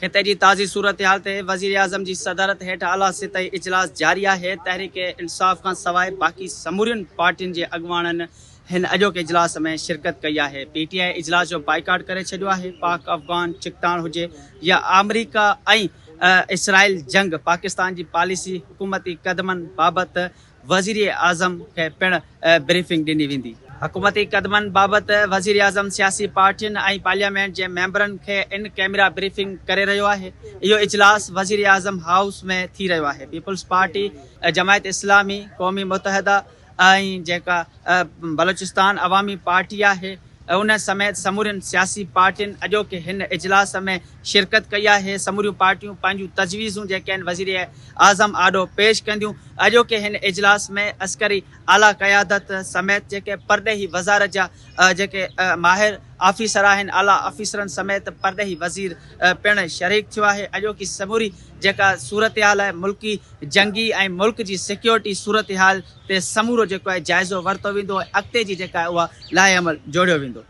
खिते की ताज़ी सूरत हाल ते वज़ीर आज़म की सदारत हेठ आला सतही इजलास जारी है। तहरीक इंसाफ का सवाइ बाकी समूरियुनि पार्टियुनि के अगवाननि हिन अॼोके इजलास में शिरकत कई है। PTI इजलास जो बाइकाट करे छॾियो है। पाक अफ़गान चिकताण हुजे या अमरीका इसराइल जंग पाकिस्तान की पॉलिसी हुकूमती कदमनि बाबत वज़ीर आज़म के पिण ब्रीफिंग ॾिनी वेंदी। हुकूमती कदमनि बाबत वज़ीर आज़म सियासी पार्टियुनि ऐं पार्लियामेंट के मेंबरनि के इन कैमरा ब्रीफिंग करे रहियो आहे। इहो इजलास वज़ीर आज़म हाउस में थी रहियो आहे। पीपल्स पार्टी, जमायत इस्लामी, क़ौमी मुतहदा ऐं जेका बलोचिस्तान अवामी पार्टी है उन समेत समूरियुनि सियासी पार्टियुनि अॼोके हिन इजलास में शिरकत कई है। समूरियूं पार्टियूं पंहिंजूं तजवीज़ूं जेके आहिनि वज़ीर आज़म आॾो पेश कंदियूं। अॼोके हिन इजलास में अस्करी आला क़यादत समेत जेके परॾेही वज़ारत जा जेके माहिर ऑफिसर आहिनि, आला ऑफिसरनि समेत परॾेही वज़ीर पिण शरीक थियो आहे। अॼोकी समूरी जेका सूरत हाल है मुल्की जंगी ऐं मुल्क की सिक्योरिटी सूरत हाल ते समूरो जेको आहे जाइज़ो वरितो वेंदो ऐं अॻिते जी जेका आहे उहा लाहे अमल जोड़ियो वेंदो।